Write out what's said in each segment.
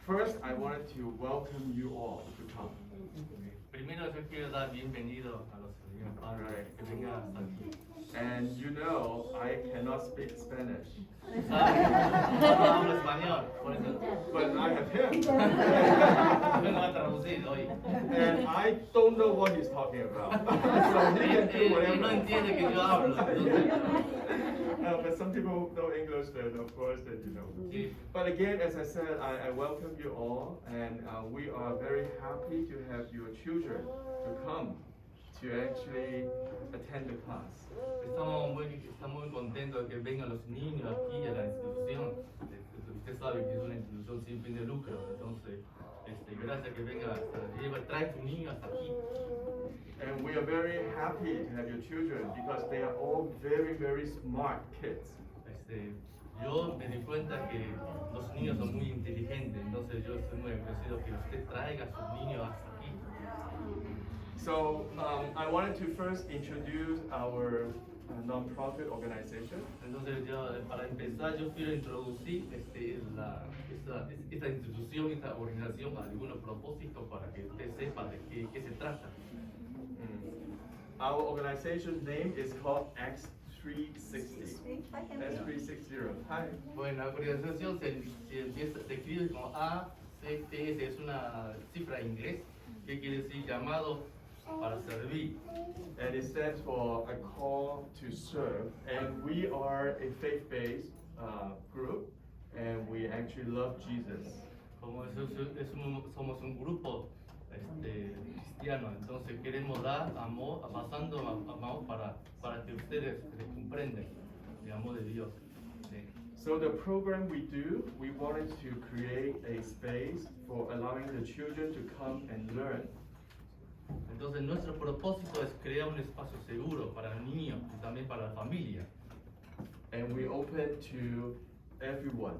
first, I wanted to welcome you all to come. Primero yo quiero dar bienvenido a los niños padres que vengan hasta aquí. And you know, I cannot speak Spanish, No hablo español, por eso but I have him. vengo a traducir hoy. And I don't know what he's talking about. So he can do Él no whatever. entiende que yo hablo. Entonces, But some people know English, then of course, then you know. sí, But again, as I said, I welcome you all, and we are very happy to have your children to come to actually attend the class. estamos muy contentos de que vengan los niños aquí a la institución. Usted sabe que es una institución sin fin de lucro, entonces gracias que venga, trae sus niños hasta aquí. And we are very happy to have your children because they are all very, very smart kids. Yo me di cuenta que los niños son muy inteligentes, entonces yo estoy muy agradecido que usted traiga a sus niños hasta aquí. So I wanted to first introduce our non-profit organization. Entonces para empezar yo quiero introducir esta institución, esta organización a algunos propósitos para que usted sepa de qué se trata. Our organization name is called X360. X360. Hi. Bueno, la organización se escribe como ACTS, es una cifra en inglés que quiere decir llamado para servir. And it stands for a call to serve. And we are a faith-based group, and we actually love Jesus. Como somos un grupo cristiano, entonces queremos dar amor, pasando amor para que ustedes comprendan el amor de Dios. Sí. So the program we do, we wanted to create a space for allowing the children to come and learn. Entonces nuestro propósito es crear un espacio seguro para el niño y también para la familia. And we open to everyone,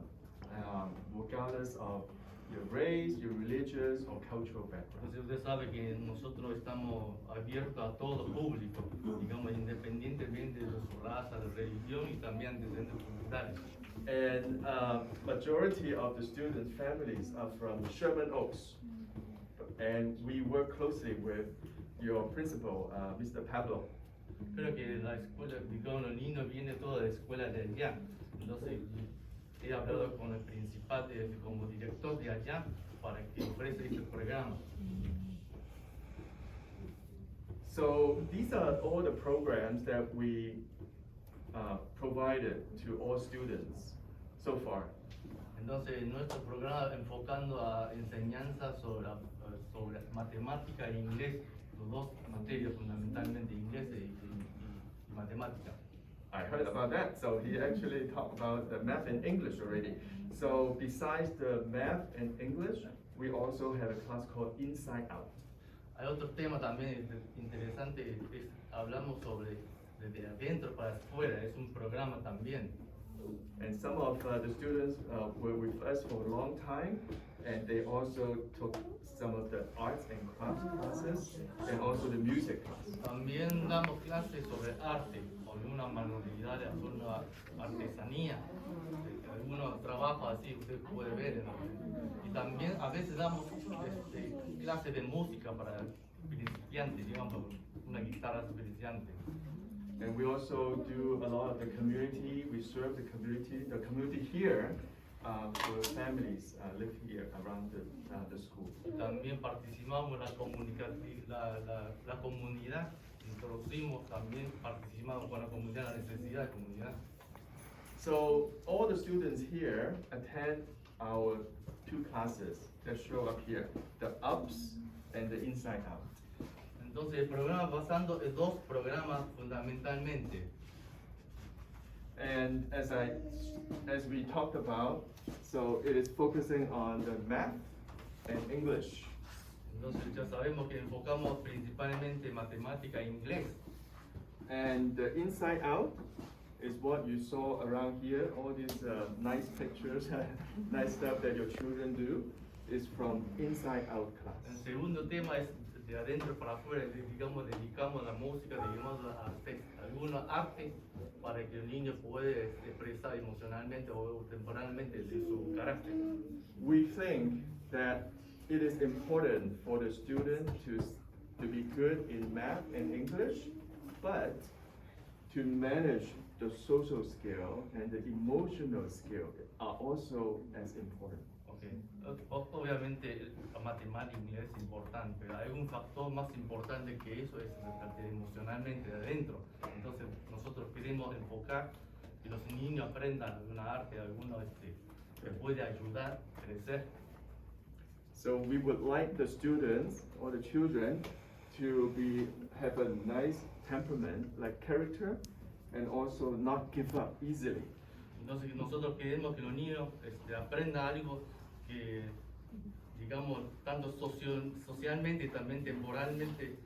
regardless of your race, your religious or cultural background. Entonces usted sabe que nosotros estamos abiertos a todo público, digamos independientemente de su raza, de religión y también de centros comunitarios. And majority of the students' families are from Sherman Oaks. And we work closely with your principal, Mr. Pablo. Creo que la escuela, digamos, los niños vienen toda la escuela de allá. Entonces, he hablado con el principal como director de allá para que ofrezca este programa. So these are all the programs that we provided to all students so far. Entonces, nuestro programa enfocando a enseñanza sobre matemática e inglés, los dos materias fundamentalmente inglés y matemática. I heard about that. So he actually talked about the math and English already. So besides the math and English, we also have a class called Inside Out. Hay otro tema también interesante, hablamos sobre desde adentro para afuera, es un programa también. And some of the students were with us for a long time, and they also took some of the arts and crafts classes, and also the music class. También damos clases sobre arte, algunas manualidades, alguna artesanía, algunos trabajos así usted puede ver. Y también a veces damos clases de música para principiantes, digamos, una guitarra principiante. And we also do a lot of the community. We serve the community here, for families live here around the school. También participamos en la comunidad, introducimos también, participamos con la comunidad, la necesidad de comunidad. So all the students here attend our two classes that show up here, the ups and the inside out. Entonces el programa basando en dos programas fundamentalmente. And as we talked about, so it is focusing on the math and English. Entonces ya sabemos que enfocamos principalmente matemática e inglés. And the inside out is what you saw around here, all these nice pictures, nice stuff that your children do, is from inside out El class. segundo tema es de adentro para afuera, digamos, dedicamos la música, dedicamos algunos artes para que el niño pueda expresar emocionalmente o temporalmente de su carácter. We think that it is important for the student to be good in math and English, but to manage the social skill and the emotional skill are also as important. Okay. Obviamente la matemática y inglés es importante, pero hay un factor más importante que eso, es el emocionalmente de adentro. Entonces nosotros queremos enfocar que los niños aprendan alguna arte, alguno que puede ayudar a crecer. So we would like the students or the children to have a nice temperament, like character, and also not give up easily. Entonces nosotros queremos que los niños aprendan algo que, digamos, tanto socialmente y también temperamente,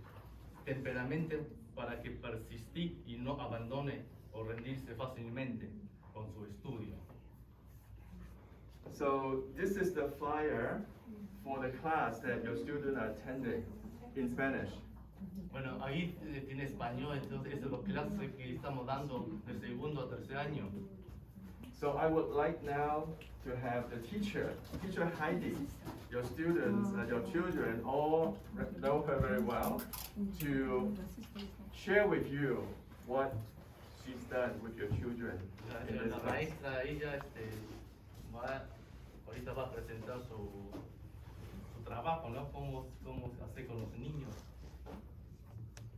para que persistir y no abandone o rendirse fácilmente con su estudio. So this is the flyer for the class that your students are attending in Spanish. Bueno, ahí tiene español, entonces es la clase que estamos dando de segundo a tercer año. So I would like now to have the teacher Heidi, your students, your children all know her very well, to share with you what she's done with your children in this La class. maestra, ella ahorita va a presentar su trabajo, ¿no? Cómo hace con los niños.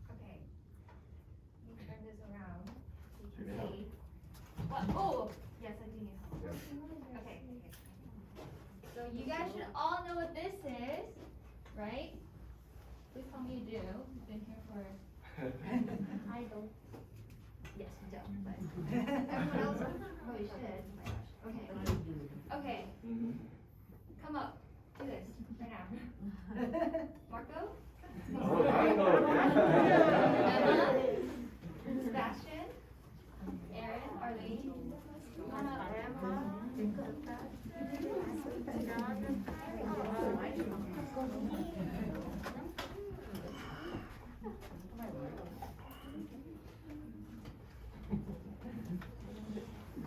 Okay. Let me turn this around so you Do you can need see. What? Oh, yes, I do need help. Okay. So you guys should all know what this is, right? Please tell me you do. You've been here for. I don't. Yes, you don't. But everyone else. Oh, you should. Okay. Okay. Mhm. Come up. Do this right now. Marco. Oh, Marco, Emma, yeah. Sebastian, Aaron, Arlene, come on up.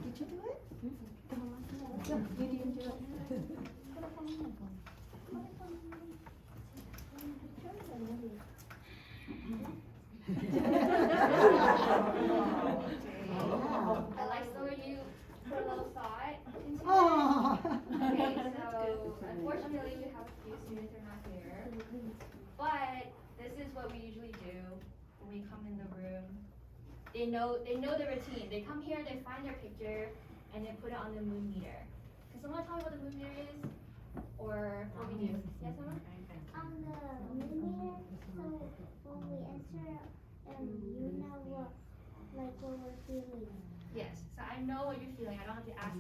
Did you do it? No, you didn't do it. I like the way you put a little thought into it. Oh. Okay, so unfortunately we have a few students who are not here, but this is what we usually do when we come in the room. They know the routine. They come here, they find their picture, and they put it on the moon meter. Can someone tell me what the moon meter is? Or what we do? Yes, someone? On the millimeter, so when we answer, you know what we're feeling. Yes, so I know what you're feeling. I don't have to ask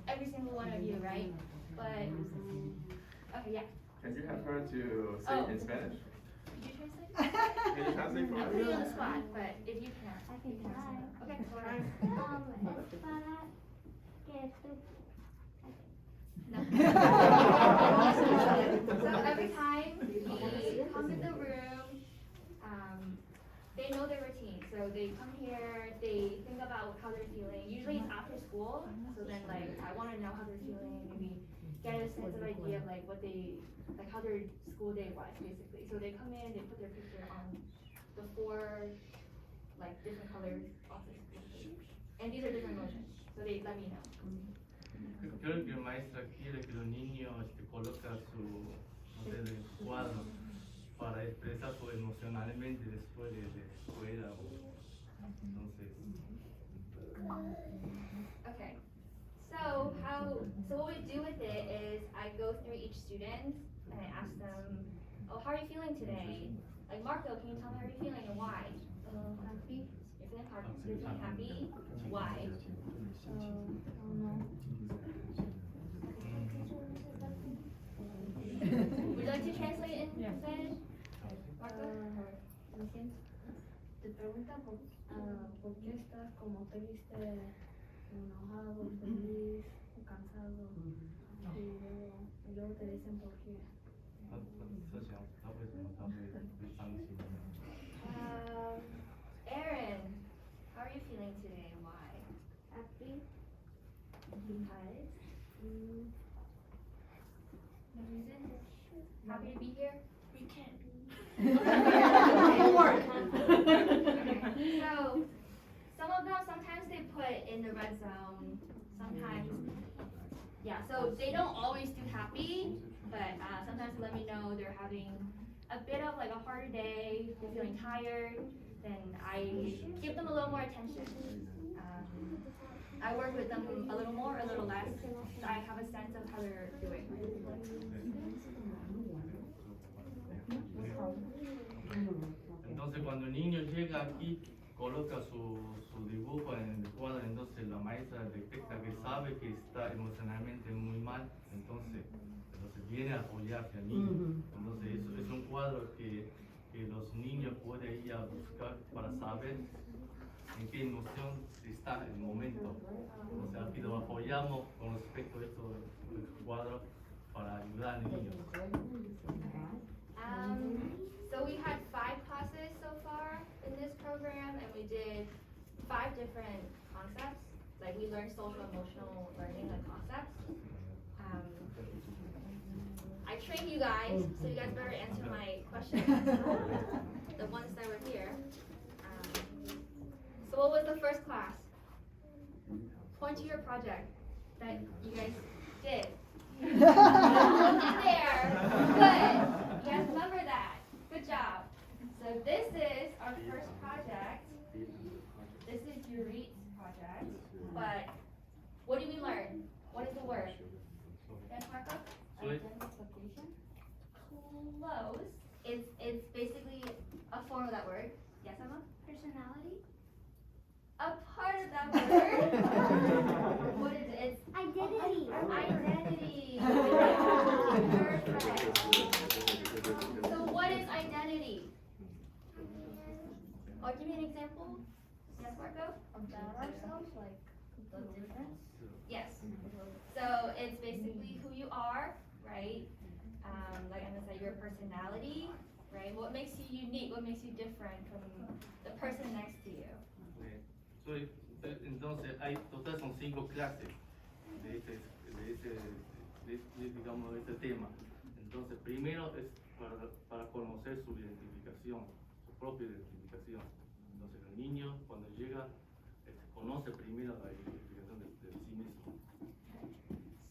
every single one of you, right? But, okay, yeah. Can you have her to say Oh. in Spanish? Could you translate? Can you translate for I'm putting you on the us? spot, but if you can. I can try. Okay, go ahead. Es para que tú. No. So every time we come in the room, they know their routine. So they come here, they think about how they're feeling. Usually it's after school, so then like I want to know how they're feeling, maybe get a sense of idea of like how their school day was basically. So they come in, they put their picture on the four like different colors boxes, and these are different emotions. So they let me know. Creo que la maestra quiere que los niños coloquen su cuadro para expresarse emocionalmente después de escuela. Entonces, Okay. So what we do with it is I go through each student and I ask them, oh, how are you feeling today? Like Marco, can you tell me how you're feeling and why? Happy. You're feeling happy. You're feeling happy. Why? Would you like to translate in Spanish? Marco? Te pregunta por qué estás como triste, enojado, feliz, cansado. Y luego te dicen por qué. 设想他为什么他会伤心？ Aaron, how are you feeling today and why? Happy. Because? The reason? Happy to be here? We can't. Homework. So, some of them, sometimes they put in the red zone, sometimes, yeah, so they don't always do happy, but sometimes they let me know they're having a bit of like a harder day, they're feeling tired, then I give them a little more attention. I work with them a little more, a little less, so I have a sense of how they're doing. Entonces cuando el niño llega aquí, coloca su dibujo en el cuadro, entonces la maestra detecta que sabe que está emocionalmente muy mal, entonces viene a apoyarse al niño. Entonces eso es un cuadro que los niños pueden ir a buscar para saber en qué emoción está en el momento. Entonces aquí lo apoyamos con respecto a estos cuadros para ayudar al niño. So we had 5 classes so far in this program, and we did 5 different concepts. Like we learned social emotional learning like concepts. I trained you guys, so you guys better answer my questions, the ones that were here. So what was the first class? Point to your project that you guys did. Look in there. Good. You guys remember that. Good job. So this is our first project. This is Yurit's project. But what did we learn? What is the word? Yes, Marco? Identification. Close. It's basically a form of that word. Yes, Emma? Personality. A part of that word. What is it? It's Identity. identity. Perfect. So what is identity? Or give me an example. Yes, Marco? About ourselves, like the difference. Yes. So it's basically who you are, right? Like Emma said, your personality, right? What makes you unique? What makes you different from the person next to you? Entonces hay total son 5 clases digamos, de este tema. Entonces primero es para conocer su identificación, su propia identificación. Entonces el niño cuando llega conoce primero la identificación de sí mismo.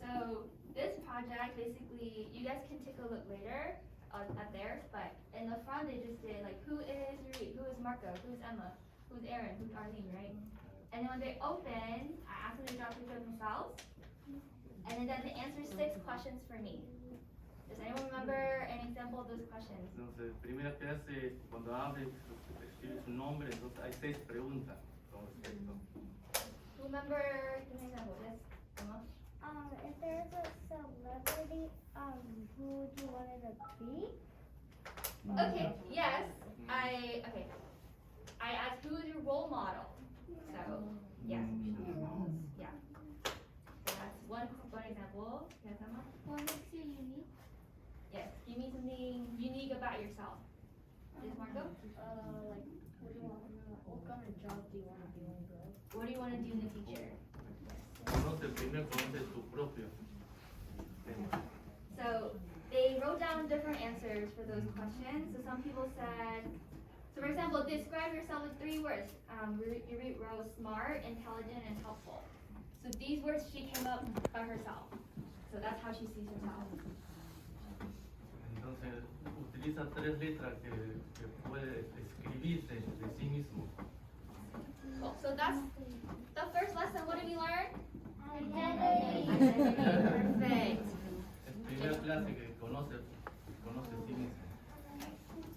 So this project, basically, you guys can take a look later at theirs, but in the front they just did like, who is Yuri, who is Marco, who's Emma, who's Aaron, who's Arlene, right? And then when they open, I asked them to draw a picture of themselves, and then they answer 6 questions for me. Does anyone remember an example of those questions? Entonces primera clase cuando abre escribe su nombre, entonces hay 6 preguntas con respecto. Who remember, give me an example, yes, Emma? If there's a celebrity, who do you want it to be? Okay, yes, I asked who is your role model? So, yes, yeah. So that's one example. Yes, Emma? What makes you unique? Yes, give me something unique about yourself. Yes, Marco? Like, what kind of job do you want to do when you grow up? What do you want to do in the future? Primero conoce su propio tema. So, they wrote down different answers for those questions. So some people said, so for example, describe yourself with 3 words. Yuri wrote smart, intelligent, and helpful. So these words she came up by herself. So that's how she sees herself. Entonces utiliza 3 letras que puede escribirse de sí mismo. Cool. So that's the first lesson. What did we learn? Identity. Perfect. Es primera clase que conoce a sí mismo.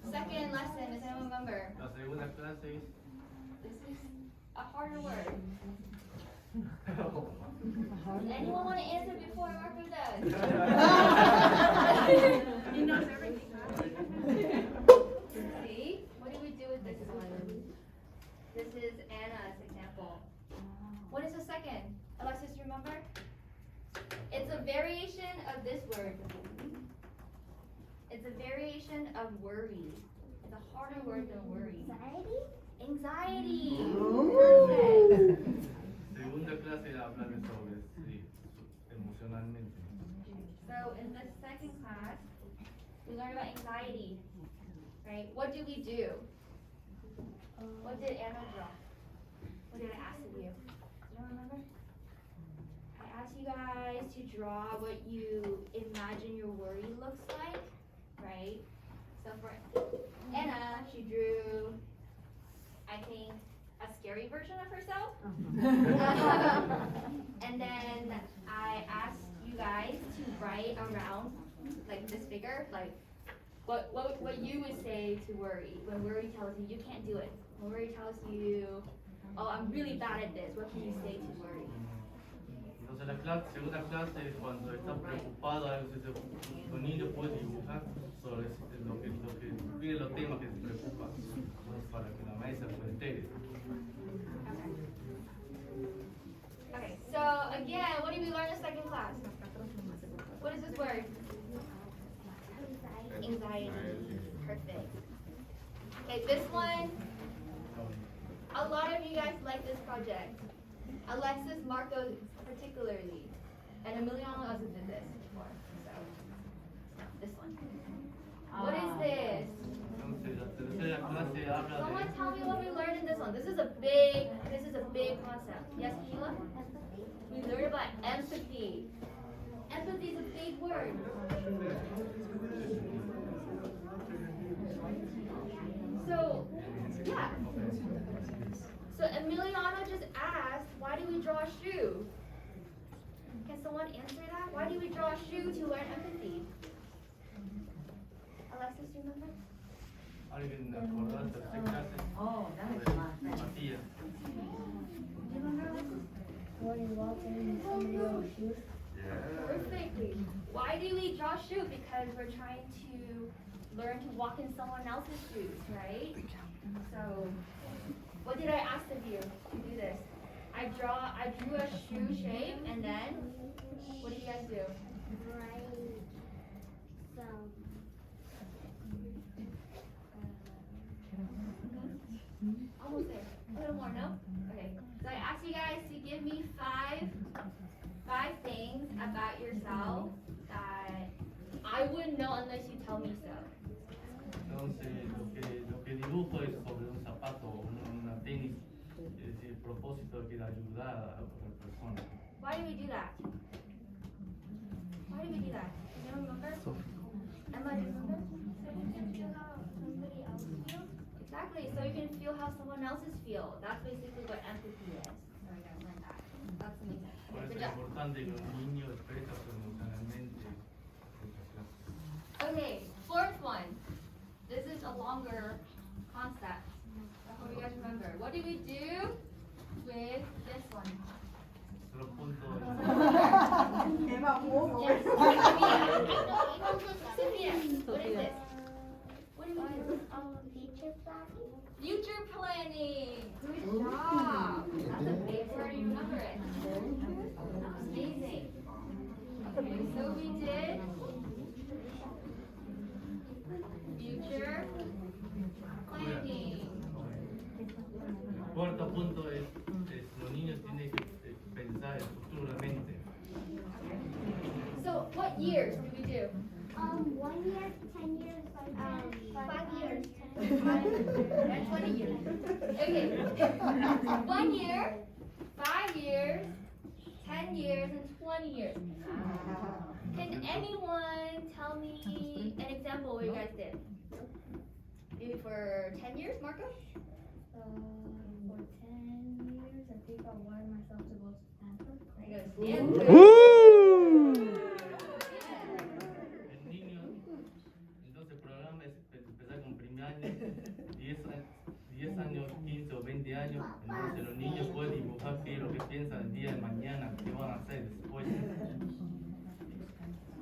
Second lesson, does anyone remember? La segunda clase es This is a harder word. Does anyone want to answer before Marco does? He knows everything. See? What do we do with this one? This is Anna's example. What is the second? Alexis, you remember? It's a variation of this word. It's a variation of worry. It's a harder word than worry. Anxiety? Anxiety. Perfect. segunda clase habla de sobre sí, emocionalmente. So in the second class, We learned about anxiety, right? What did we do? What did Anna draw? What did I ask of you? You don't remember? I asked you guys to draw what you imagine your worry looks like, right? So for Anna, she drew, I think, a scary version of herself. And then I asked you guys to write around like this figure, like what you would say to worry when worry tells you you can't do it. When worry tells you, oh, I'm really bad at this, what can you say to worry? Entonces la clase, segunda clase es cuando estás preocupado, a veces los niños pueden dibujar sobre lo que tiene los temas que te preocupan, pues, para que la maestra se entere. Okay, so again, what did we learn in second class? What is this word? Anxiety. Perfect. Okay, this one, a lot of you guys like this project. Alexis, Marco particularly, and Emiliano also did this before. So, this one. What is this? Entonces la tercera clase habla Someone de... tell me what we learned in this one. This is a big concept. Yes, Sheila? We learned about empathy. Empathy is a big word. So, yeah. So Emiliano just asked, why do we draw a shoe? Can someone answer that? Why do we draw a shoe to learn empathy? Alexis, do you remember? ¿Alguien acordar de tercera clase? Oh, that De makes a lot of sense. Matías. Do you remember, Alexis? When you walk in your shoes. Perfectly. Why do we draw a shoe? Because we're trying to learn to walk in someone else's shoes, right? So, what did I ask of you to do this? I drew a shoe shape, and then, what do you guys do? Write some. Almost there. A little more, no? Okay. So I asked you guys to give me five things about yourself that I wouldn't know unless you tell me so. Entonces lo que dibujo es sobre un zapato o una tenis, el propósito que ayudar a la persona. Why do we do that? Why do we do that? You don't remember? Emma, do you remember? So you can feel how somebody else feels. Exactly. So you can feel how someone else's feel. That's basically what empathy is. So we gotta learn that. That's amazing. Por Okay, eso good es job. importante que los niños expresen emocionalmente. Okay, fourth one. This is a longer concept. I hope you guys remember. What do we do with this one? Otro punto Emma, move Yes. Sophia, what is this? What do we do? Teacher planning. Future planning. Good job. That's a big word. You remember it. Amazing. Okay, so we did future planning. El cuarto punto es los niños tienen que pensar futuramente. So what years do we do? 1 year, 10 years, 5 years, And 20 years. Okay. 1 year, 5 years, 10 years, and 20 years. Can anyone tell me an example what you guys did? Maybe for 10 years, Marco? For 10 years, I think I wanted myself to go to Stanford. There you go. Stanford. El niño, entonces el programa es empezar con primer año, 10 años, 15 o 20 años, entonces los niños pueden dibujar qué es lo que piensan el día de mañana, qué van a hacer después.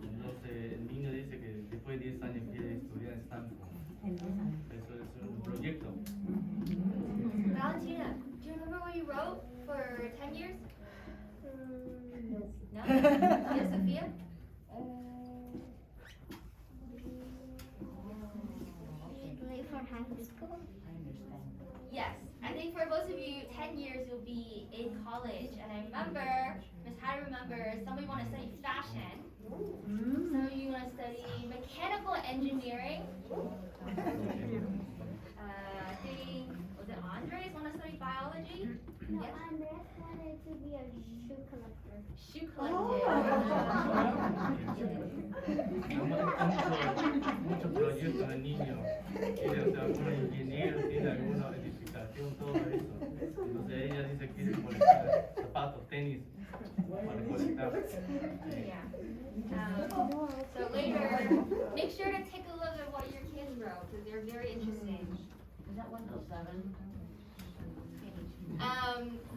Entonces el niño dice que después de 10 años quiere estudiar en Stanford. Eso es un proyecto. Valentina, do you remember what you wrote for 10 years? No. No? Yes, Sophia? Like for high school. Yes. I think for most of you, 10 years you'll be in college. And I remember, Miss Hattie remembers, some of you want to study fashion. Some of you want to study mechanical engineering. I think, was it Andres want to study biology? No, Yes. Andres wanted to be a shoe collector. Shoe Muchos proyectos de niños, quiere ser algunos ingenieros, tiene alguna edificación, todo eso. Entonces ella dice que quiere colectar zapatos, tenis, para colectar. Yeah. So later, make sure to take a look at what your kids wrote because they're very interesting. Is that 107?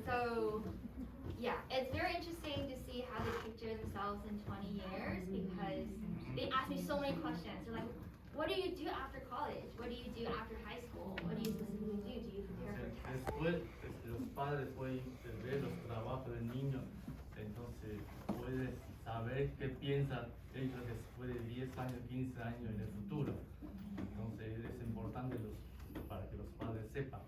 So yeah, it's very interesting to see how they picture themselves in 20 years because they ask me so many questions. They're like, what do you do after college? What do you do after high school? What do you specifically do? Do you prepare for tests? Después, los padres pueden ver los trabajos del niño, entonces puedes saber qué piensan ellos después de 10 años, 15 años en el futuro. Entonces es importante para que los padres sepan.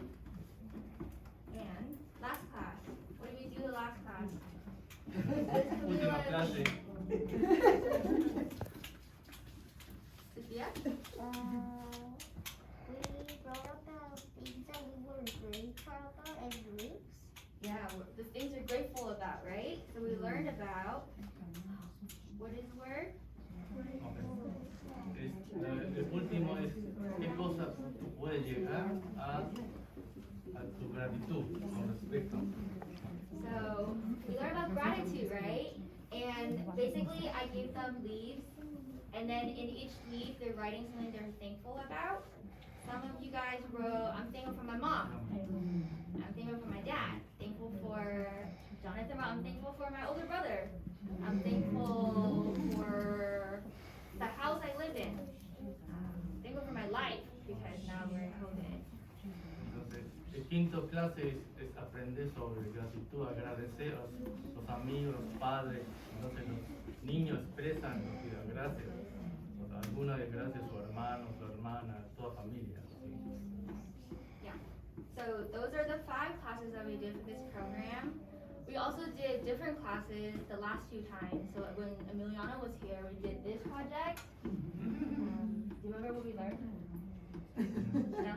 And last class, what did we do the last class? Última clase. Sophia? We wrote about things that we were grateful about and groups. Yeah, the things we're grateful about, right? So we learned about, what is the word? El último es qué cosas tú puedes llegar a tu gratitud con respecto. So we learned about gratitude, right? And basically I gave them leaves, and then in each leaf they're writing something they're thankful about. Some of you guys wrote, I'm thankful for my mom. I'm thankful for my dad. Thankful for Jonathan. I'm thankful for my older brother. I'm thankful for the house I live in. Thankful for my life because now we're in COVID. Entonces, el quinto clase es aprender sobre gratitud, agradecer a los amigos, los padres. Entonces los niños expresan gracias. Algunas gracias a su hermano, su hermana, toda familia. Yeah. So those are the 5 classes that we did for this program. We also did different classes the last few times. So when Emiliana was here, we did this project. Do you remember what we learned? No?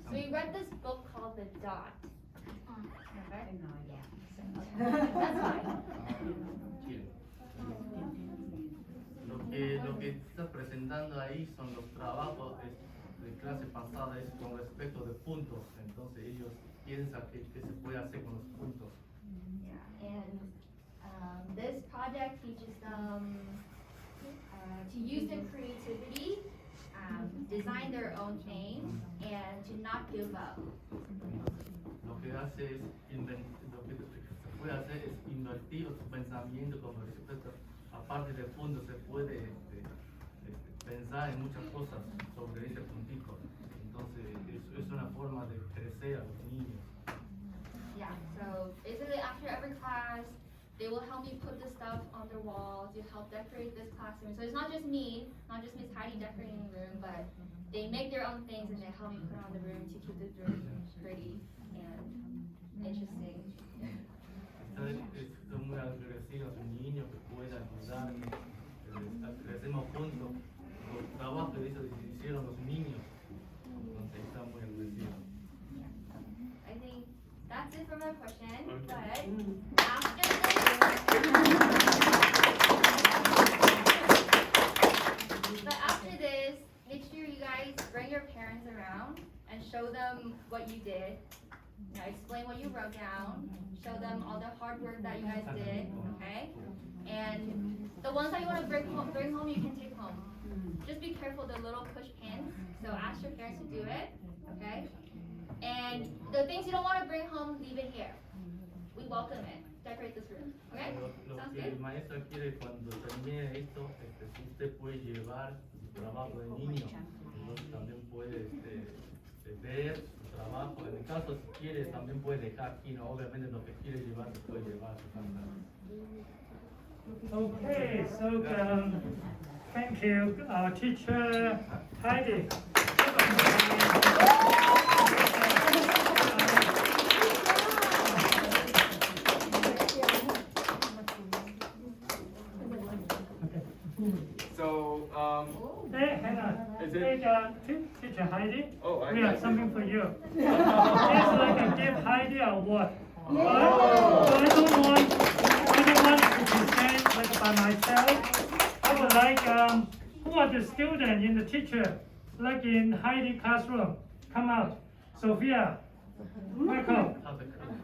So we read this book called The Dot. Remember? That's fine. Lo que está presentando ahí son los trabajos de clase pasada es con respecto de puntos. Entonces ellos piensan que se puede hacer con los puntos. Yeah, and this project teaches them to use their creativity, design their own things, and to not give up. Lo que hace es lo que se puede hacer es invertir su pensamiento con respecto aparte de puntos se puede pensar en muchas cosas sobre ese puntito. Entonces es una forma de crecer a los niños. Yeah, so basically after every class, they will help me put the stuff on their wall to help decorate this classroom. So it's not just me, not just Miss Heidi decorating the room, but they make their own things and they help me put on the room to keep the room pretty and interesting. Estoy muy agradecido a sus niños que puedan ayudar, crecemos juntos, los trabajos que hicieron los niños, entonces están muy agradecidos. I think that's it for my question, Okay. but after this, make sure you guys bring your parents around and show them what you did. Now explain what you wrote down, show them all the hard work that you guys did, okay? And the ones that you want to bring home, you can take home. Just be careful, the little push pins, so ask your parents to do it, okay? And the things you don't want to bring home, leave it here. We welcome it. Decorate this room, okay? Lo Sounds que good? el maestro quiere cuando termine esto, usted puede llevar su trabajo de niño, entonces también puede ver su trabajo, en el caso si quiere también puede dejar aquí, ¿no? Obviamente lo que quiere llevar se puede llevar a su casa. Okay, so thank you, our teacher Heidi. So Hey, hang on. Is it- Hey, Teacher Heidi, Oh, I we got have it. something for you. It's like a give Heidi award. So I don't want it to be sent like by myself. I would like who are the students in the teacher, like in Heidi classroom? Come out. Sophia, Michael,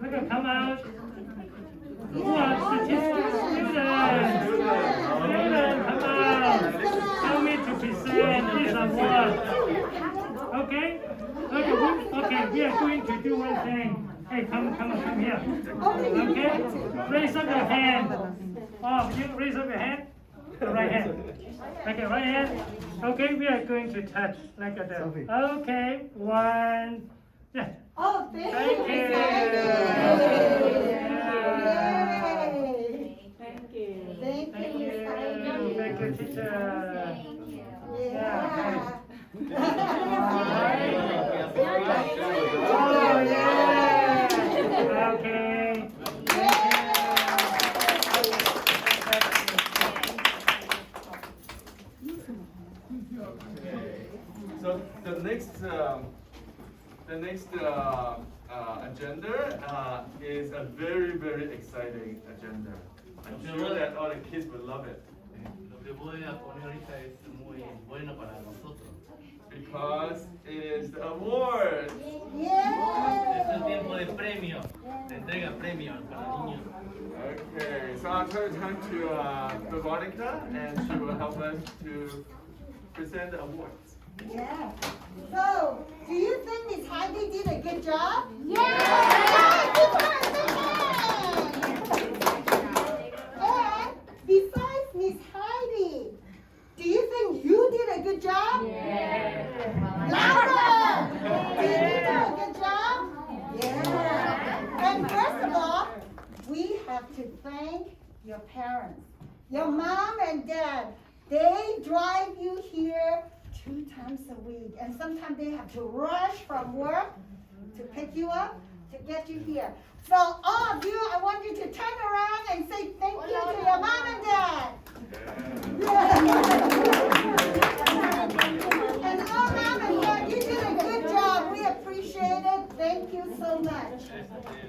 Michael, come out. Who are the teacher? Students. Students, come out. Tell me to present this award. Okay? Okay, we are going to do one thing. Hey, come here. Okay? Raise up your hand. Oh, you raise up your hand? The right hand. Okay, right hand. Okay, we are going to touch like that. Okay, one. Yeah. Oh, thank Thank you. you. Yay. Thank you. Thank Thank you, you. Miss Heidi. Thank you, teacher. Thank you. Yeah. Oh, yeah. Okay. So the next agenda is a very, very exciting agenda. I'm sure that all the kids will love it Lo que voy a poner ahorita es muy bueno para nosotros. because it is the awards. Es el tiempo de premio, de entrega de premios para niños. Okay, so I'll turn to Veronica, and she will help us to present the awards. Yeah. So, do you think Miss Heidi did a good job? Yeah. And besides Miss Heidi, do you think you did a good job? Louder! Did you do a good job? Yeah. And first of all, we have to thank your parents. Your mom and dad, they drive you here 2 times a week. And sometimes they have to rush from work to pick you up, to get you here. So all of you, I want you to turn around and say thank you to your mom and dad. And all mom and dad, you did a good job. We appreciate it. Thank you so much.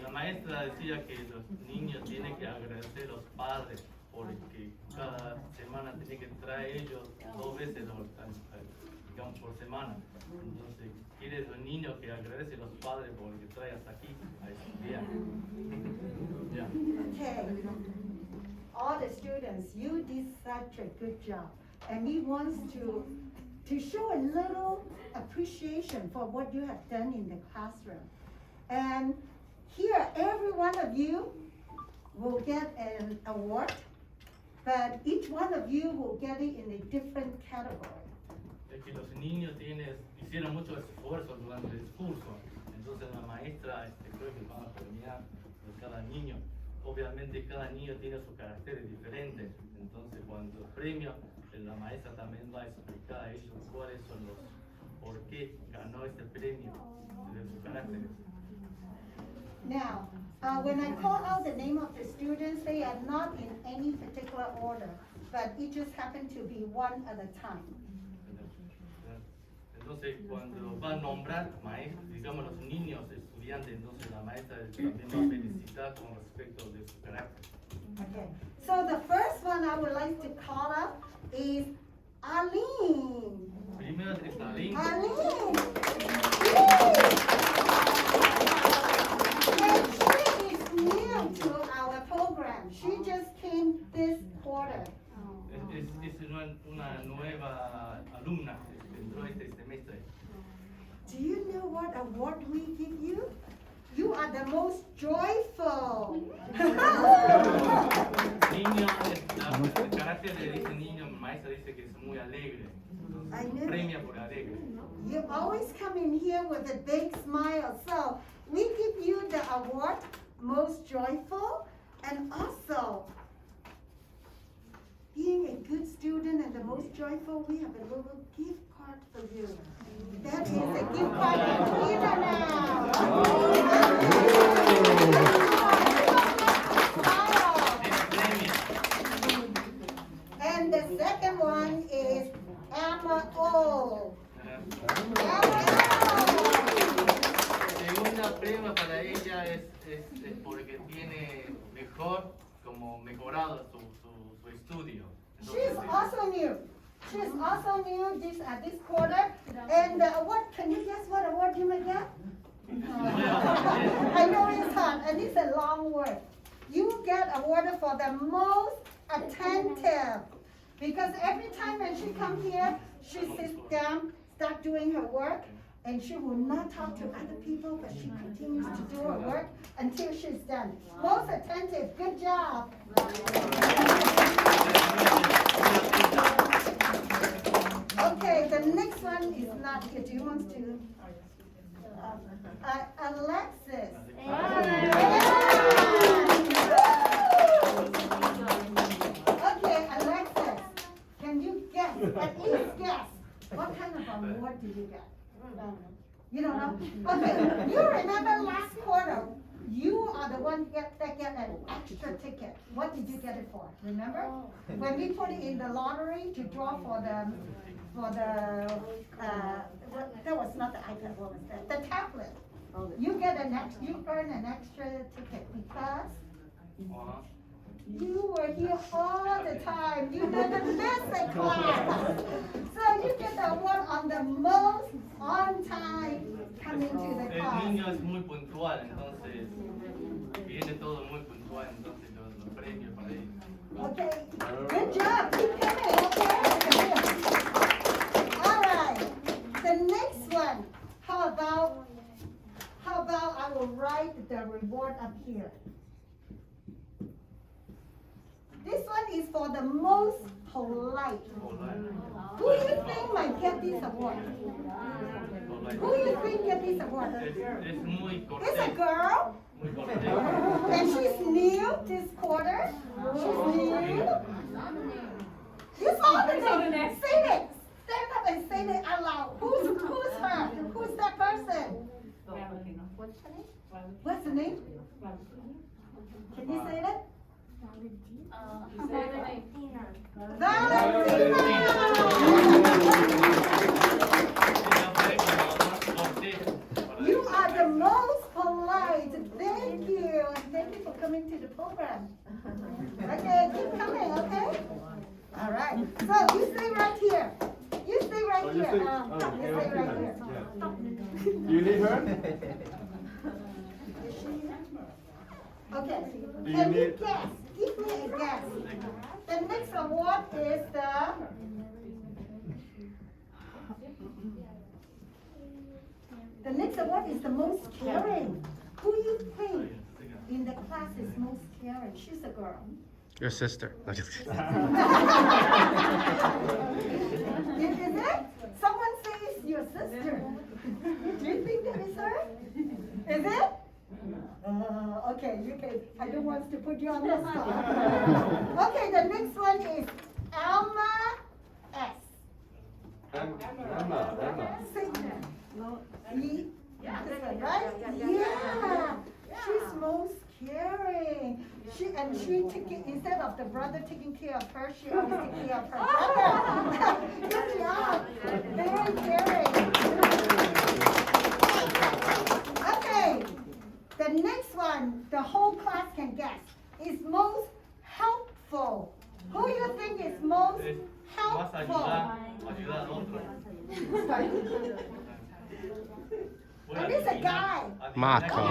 La maestra decía que los niños tienen que agradecer a los padres porque cada semana tienen que traer ellos 2 veces, digamos, por semana. Entonces, quiere los niños que agradecen a los padres porque traen hasta aquí a estudiar. Ya. Okay. All the students, you did such a good job. And we want to show a little appreciation for what you have done in the classroom. And here, every one of you will get an award, but each one of you will get it in a different category. Es que los niños hicieron mucho esfuerzo durante el curso, entonces la maestra creo que van a premiar a cada niño. Obviamente cada niño tiene sus caracteres diferentes, entonces cuando premio, la maestra también va a explicar a ellos cuáles son los, por qué ganó este premio de sus caracteres. Now, when I call out the name of the students, they are not in any particular order, but it just happened to be one at a time. Entonces cuando va a nombrar maestros, digamos los niños estudiantes, entonces la maestra también va a felicitar con respecto de su carácter. Okay. So the first one I would like to call up is Aline. Primero es Aline. Aline! Yay! And she is new to our program. She just came this quarter. Es una nueva alumna que entró este semestre. Do you know what award we give you? You are the most joyful. Niño, el carácter de este niño, el maestro dice que es muy alegre. I Entonces, know. premia por alegre. You always come in here with a big smile. So we give you the award, most joyful, and also being a good student and the most joyful, we have a little gift card for you. That is a gift card to Tina now. Es premio. And the second one is como mejorado su estudio. She's Entonces, also new. She's also new this quarter. And what, can you guess what award you may get? I know it's hard, and it's a long word. You get awarded for the most attentive. Because every time when she comes here, she sits down, start doing her work, and she will not talk to other people, but she continues to do her work until she's done. Most attentive, good job. Okay, the next one is not here. Do you want to? Alexis. Okay, Alexis, can you guess, at least guess, what kind of award did you get? You don't know? Okay, you remember last quarter, you are the one that get an extra ticket. What did you get it for? Remember? When we put it in the lottery to draw for the that was not the iPad, what was that? The tablet. You earn an extra ticket because you were here all the time. You didn't miss a class. So you get the award on the most on time coming to the el class. niño es muy puntual, entonces viene todo muy puntual, entonces yo lo premio para él. Okay, good job. Keep coming, okay? All right. The next one. How about I will write the reward up here. This one is for the most polite. Who do you think might get this award? Who do you think get this award? Es muy It's a cortés, girl, muy cortés. and she's new this quarter. She's new. You saw the name. Say it. Stand up and say it out loud. Who's her? Who's that person? What's the name? Can you say that? Valentina! You are the most polite. Thank you. And thank you for coming to the program. Okay, keep coming, okay? All right. So you stay right here. You stay right Oh, here. you stay You stay right here. You need her? Okay. Do you Can you need- guess? Give me a guess. The next award is the next award is the most caring. Who you think in the class is most caring? She's a girl. Your sister. No, just kidding. Is it? Someone says your sister. Do you think that is her? Is it? Okay, you can, I don't want to put you on the spot. Okay, the next one is Alma S. Emma. Right? Yeah. She's most caring. She taking, instead of the brother taking care of her, she always taking care of her brother. Good job. Very caring. Okay. The next one, the whole class can guess, is most helpful. Who you think is most Es más helpful? ayudar a otros. And it's a guy. Marco.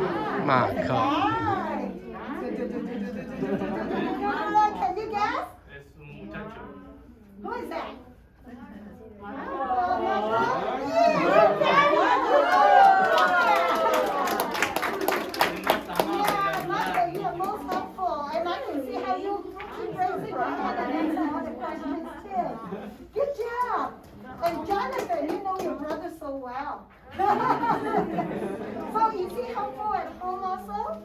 It's a Marco. guy. Can you guess? Es un muchacho. Who is that? You are most helpful, and I can see how you keep raising your hand and answer all the questions too. Good job. And Jonathan, you know your brother so well. So is he helpful at home also?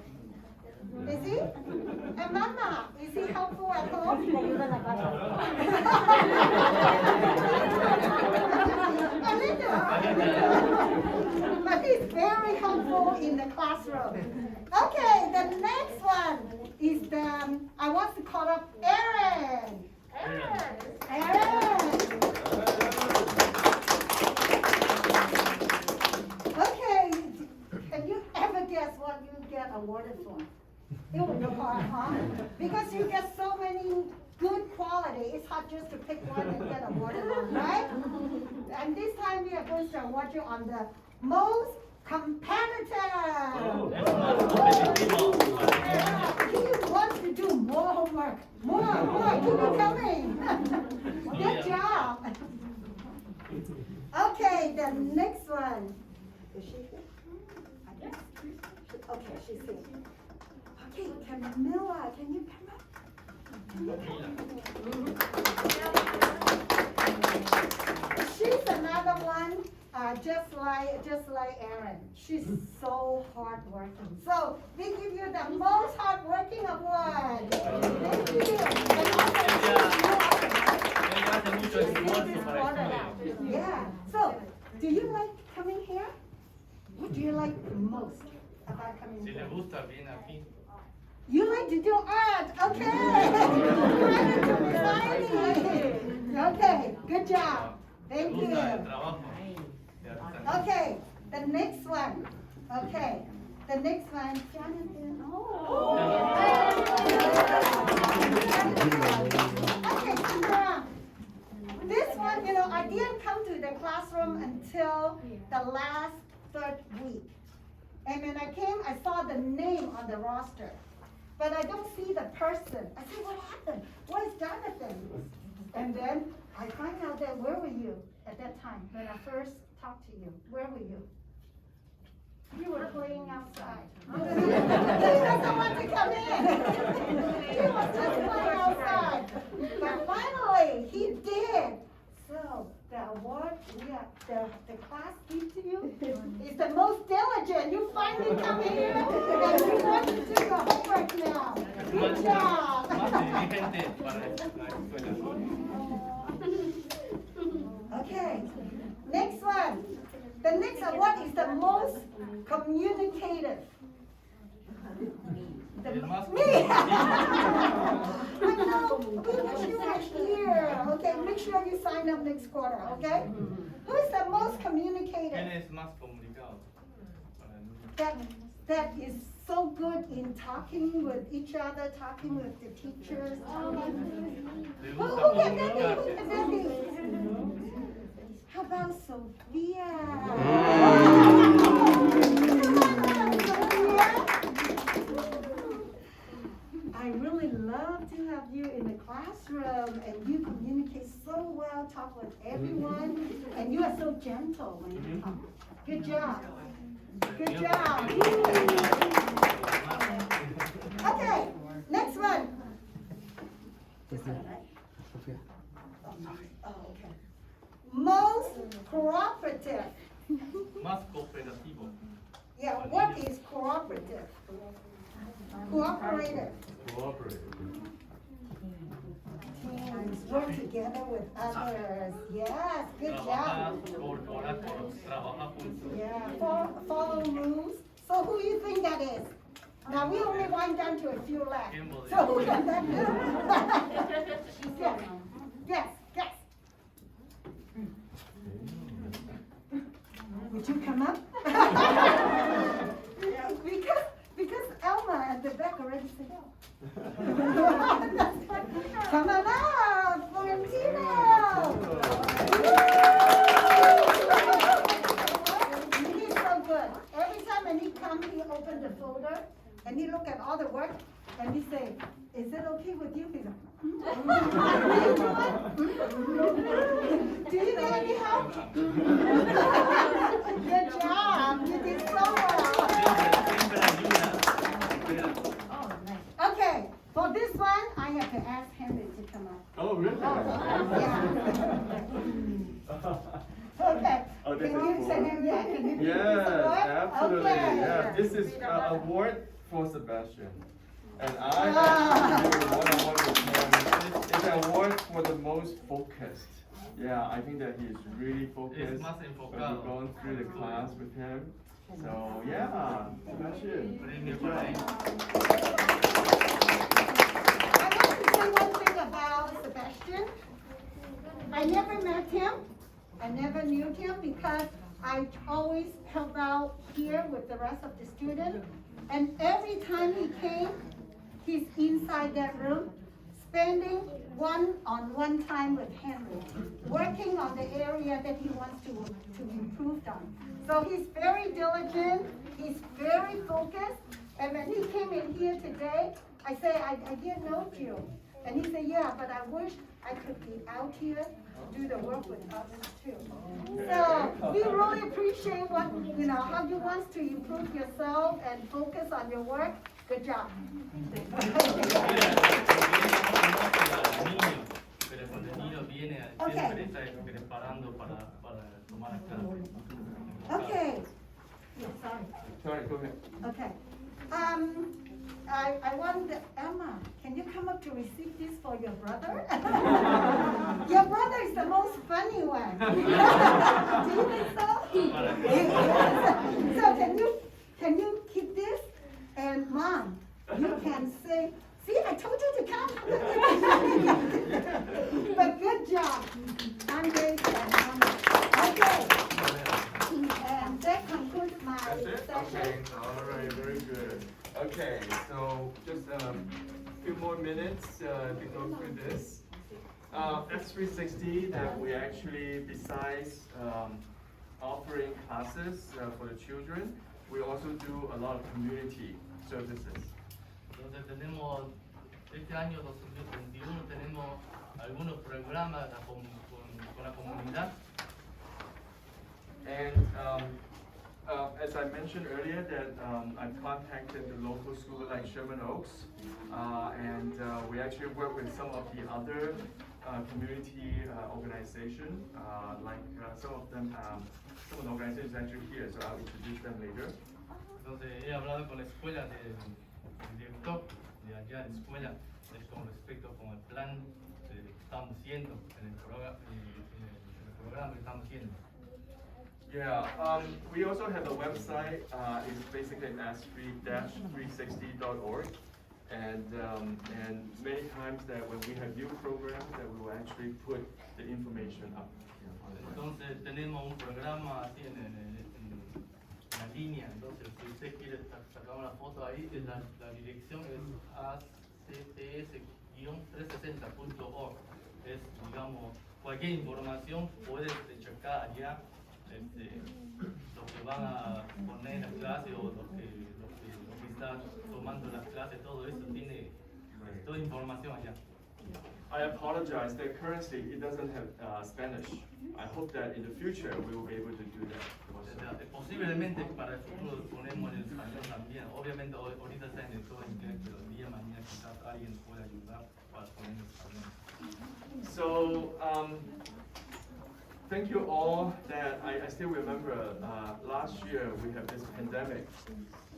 Is he? And Mama, is he helpful at home? But he's very helpful in the classroom. Okay, the next one is I want to call up Aaron. Aaron. Okay, can you ever guess what you get awarded for? 因为我没有考 hard, huh? Because you get so many good quality, it's hard just to pick one and get awarded on, right? And this time we are going to award you on the most competitive. Yeah, he wants to do more homework. More, keep it coming. Good job. Okay, the next one. Is she here? Okay, she's here. Okay, Camilla, can you come up? She's another one, just like Erin. She's so hardworking. So we give you the most hardworking award. Thank you. Ella hace mucho esfuerzo para estudiar. Yeah. So, do you like coming here? What do you like the most about coming Si here? le gusta, viene aquí. You like to do art, okay. Okay, good job. Le Thank you. gusta el trabajo de artista. Okay, the next one. Okay, the next one, Jonathan. Oh. Okay, come around. This one, I didn't come to the classroom until the last third week. And when I came, I saw the name on the roster. But I don't see the person. I said, what happened? Where's Jonathan? And then I find out that where were you at that time when I first talked to you? Where were you? You were playing outside. He doesn't want to come in. He was just playing outside. But finally, he did. So the award the class gives to you is the most diligent. You finally come here and you want to do your homework now. Good job. Más diligente para la escuela. Okay, next one. The next award is the most communicative. El más Me! I know, we wish you were here. Okay, make sure you sign up next quarter, okay? Who is the most ¿Quién communicative? es más comunicado? Para el niño. That is so good in talking with each other, talking with the teachers. Le Who gusta can that be? Who comunicarse. can that be? How about Sophia? I really love to have you in the classroom and you communicate so well, talk with everyone, and you are so gentle when you talk. Good job. Good job. Okay, next one. Is that right? Oh, okay. Most cooperative. Más cooperativo. Yeah, what is cooperative? Cooperative. Teams work together with others. Yes, good job. Trabaja juntos. Yeah, follow rules. So who you think that is? Now we only wind down to a few left. So who can that be? Yes, yes. Would you come up? Because Elma at the back already said no. Come on up, Florentino. He's so good. Every time when he comes, he opens the folder and he look at all the work and he say, is it okay with you? He's like, do you need any help? Good job. You did so well. Siempre ayuda. Okay, for this one, I have to ask Henry to come up. Oh, really? Okay. Oh, this Can is you cool. say him? Yeah, can you give Yes, this award? absolutely. Okay. Yeah, this is an award for Sebastian. And I Ah. actually did one-on-one with him. It's an award for the most focused. Yeah, I think that he's really focused. Es más When enfocado. we've gone through the class with him. So, yeah, Sebastian. Premio good para job. él. I want to say one thing about Sebastian. I never met him. I never knew him because I always help out here with the rest of the students. And every time he came, he's inside that room, spending one-on-one time with Henry, working on the area that he wants to improve on. So he's very diligent, he's very focused, and when he came in here today, I say, I didn't know you. And he said, yeah, but I wish I could be out here to do the work with others too. So we really appreciate what, how you want to improve yourself and focus on your work. Good job. Pero cuando el niño viene, Okay. siempre está preparando para tomar la clase. Okay. Yeah, sorry. Sorry, go ahead. Okay. I want Emma, can you come up to receive this for your brother? Your brother is the most funny one. Do you think so? So can you keep this? And Mom, you can say, see, I told you to come. But good job. I'm great and Mama. Okay. And that concludes my That's it? session. Okay, all right, very good. Okay, so just a few more minutes to go through this. F360 that we actually, besides offering classes for the children, we also do a lot of community services. Entonces tenemos, este año 2021 tenemos algunos programas con la comunidad. And as I mentioned earlier, that I've contacted the local school like Sherman Oaks, and we actually work with some of the other community organizations, like some of the organizations actually here, so I'll introduce them later. Entonces he hablado con la escuela del director de allá de la escuela con respecto con el plan que estamos haciendo en el programa que estamos haciendo. Yeah, we also have a website. It's basically s3-360.org, and many times that when we have new programs, that we will actually put the information up. Entonces tenemos un programa así en la línea. Entonces si usted quiere sacar una foto ahí, la dirección es acts-360.org. Es, digamos, cualquier información puedes checar allá. Lo que van a poner en la clase o lo que está tomando las clases, todo eso tiene toda información allá. I apologize that currently it doesn't have Spanish. I hope that in the future we will be able to do that. Posiblemente para el futuro ponemos en español también. Obviamente ahorita está en todo en inglés, pero el día de mañana quizás alguien pueda ayudar para poner en español. So, thank you all. That I still remember last year we had this pandemic,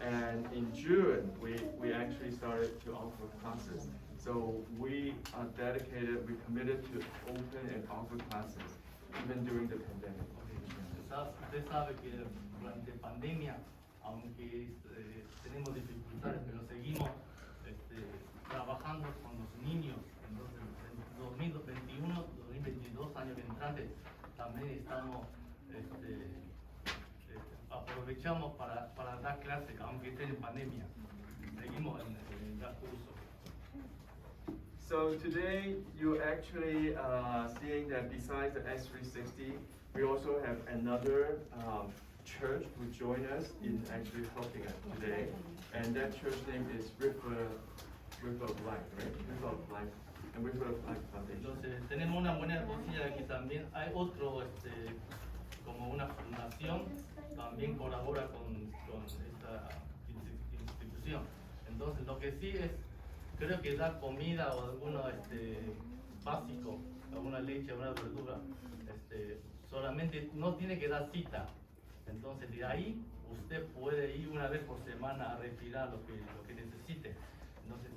and in June we actually started to offer classes. So we are dedicated, we committed to open and offer classes even during the pandemic. Usted sabe que durante pandemia, aunque tenemos dificultades, pero seguimos trabajando con los niños. Entonces, en 2021, 2022, años entrantes, también estamos, aprovechamos para dar clases, aunque esté en pandemia. Seguimos en dar cursos. So today you're actually seeing that besides the S360, we also have another church who joined us in actually helping us today, and that church name is River of Life, right? River of Life and River of Life Foundation. Entonces tenemos una buena noticia que también hay otro, como una fundación, también colabora con esta institución. Entonces lo que sí es, creo que dar comida o alguno básico, alguna leche, alguna verdura, solamente no tiene que dar cita. Entonces de ahí usted puede ir una vez por semana a retirar lo que necesite. Entonces,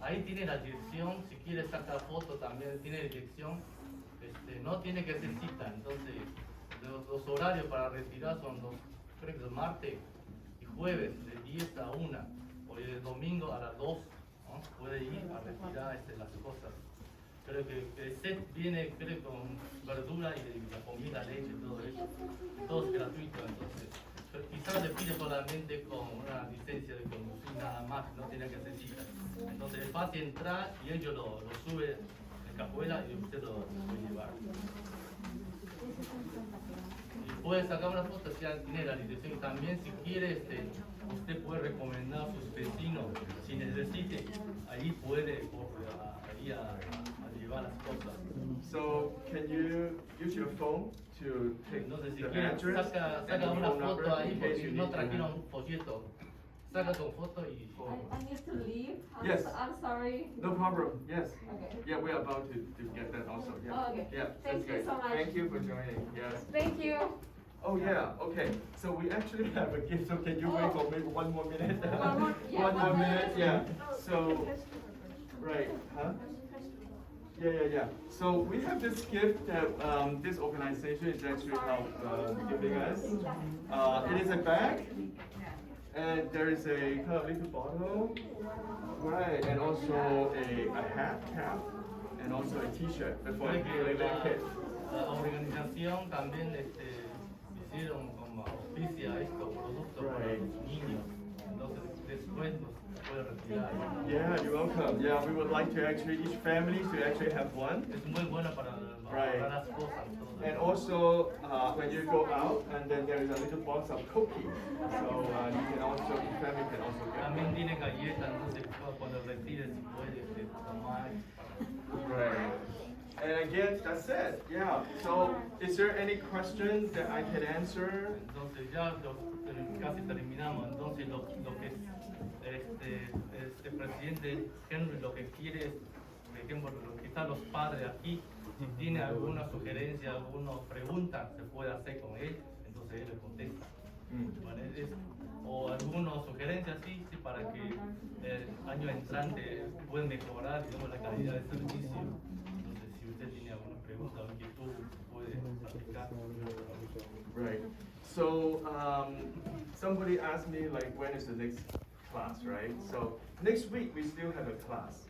ahí tiene la dirección, si quiere sacar foto también tiene dirección, no tiene que hacer cita. Entonces los horarios para retirar son creo que los martes y jueves de 10 a 1 o el domingo a las 2, ¿no? Puede ir a retirar las cosas. Creo que el set viene con verdura y la comida, leche, todo eso. Todo es gratuito, entonces quizás le pide solamente con una licencia de conducir nada más, no tiene que hacer cita. Entonces es fácil entrar y ellos lo suben en cajuela y usted lo puede llevar. Y puede sacar una foto si tiene la licencia y también si quiere usted puede recomendar a sus vecinos si necesite, ahí puede ahí a llevar las cosas. So can you use your phone to take Entonces si the quiere address saca and the una phone number foto ahí in case porque you no need to trajeron have- un folleto. Saca tu foto y I need to leave. Yes. I'm sorry. No problem, yes. Okay. Yeah, we're about to get that also, yeah. Oh, okay. Yeah, Thank that's you great. so much. Thank you for joining, yes. Thank you. Oh, yeah, okay, so we actually have a gift, so can you wait for maybe 1 more minute? One more- yeah, One more one more minute, minute. yeah, so, right, huh? Yeah. So we have this gift that this organization is actually giving us. It is a bag, and there is a kind of little bottle, right, and also a hat, cap, and also a t-shirt for a Creo que little kid. la organización también hicieron como auspicia estos productos para Right. los niños. Entonces después los puede retirar. Yeah, you're welcome. Yeah, we would like to actually, each family to actually have one. Es muy bueno para Right. las cosas. Todo. And also, when you go out, and then there is a little box of cookies. So you can also, your family can also get También one. tiene galletas, entonces cuando retires si puede tomar. Right. And again, that's it. Yeah. So, is there any questions that I can answer? Entonces ya casi terminamos. Entonces lo que este presidente Henry lo que quiere es, por ejemplo, lo que están los padres aquí, si tiene alguna sugerencia, alguna pregunta, se puede hacer con él, entonces él le contesta. Bueno, o alguna sugerencia sí, para que el año entrante pueda mejorar, digamos, la calidad del servicio. Entonces, si usted tiene alguna pregunta o inquietud, puede platicar. Right. So, somebody asked me like, when is the next class, right? So next week we still have a class,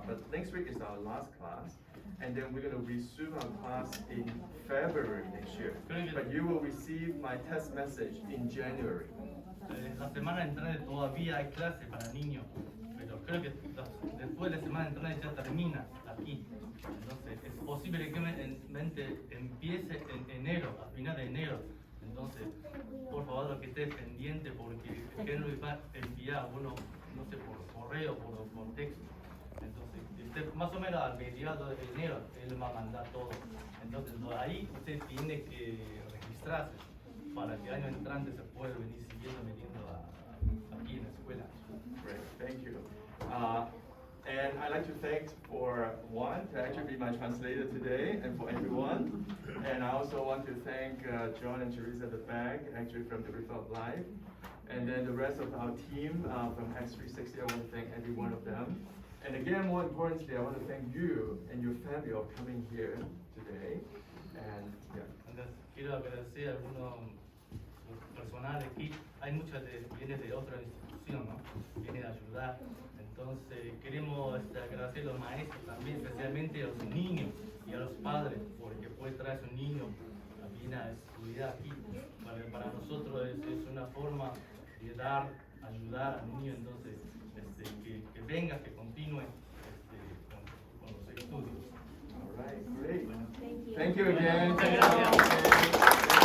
but next week is our last class, and then we're gonna resume our class in February next year. But you will receive my text message in January. La semana entrante todavía hay clase para niños, pero creo que después de la semana entrante ya termina aquí. Entonces es posible que empiece en enero, a final de enero. Entonces, por favor, lo que esté pendiente porque Henry va a enviar uno, no sé, por correo, por texto. Entonces, más o menos al mediado de enero, él va a mandar todo. Entonces, ahí usted tiene que registrarse para que el año entrante se pueda venir viniendo aquí en la escuela. Great, thank you. And I'd like to thank for Juan to actually be my translator today, and for everyone. And I also want to thank John and Teresa at the back, actually from the River of Life. And then the rest of our team from X360, I want to thank every one of them. And again, more importantly, I want to thank you and your family for coming here today. And yeah. Entonces, quiero agradecer a algunos personal aquí. Hay muchas vienen de otra institución, ¿no? Vienen a ayudar. Entonces, queremos agradecer a los maestros también, especialmente a los niños y a los padres, porque puede traer a sus niños también a estudiar aquí. Para nosotros es una forma de dar, ayudar al niño, entonces, que venga, que continúe con los estudios. All right, great. Bueno, Thank you again. Muchas gracias.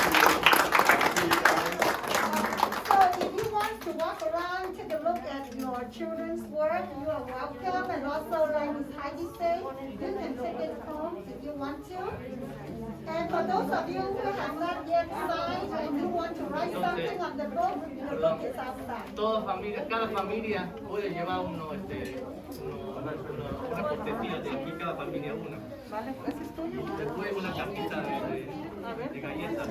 So if you want to walk around, take a look at your children's work, you are welcome. And also, like Ms. Heidi said, you can take it home if you want to. And for those of you who have not yet signed and you want to write something on the book, the book is outside. Cada familia puede llevar una cortesía de aquí, cada familia una. Vale, gracias tuyo. Después una cajita de galletas.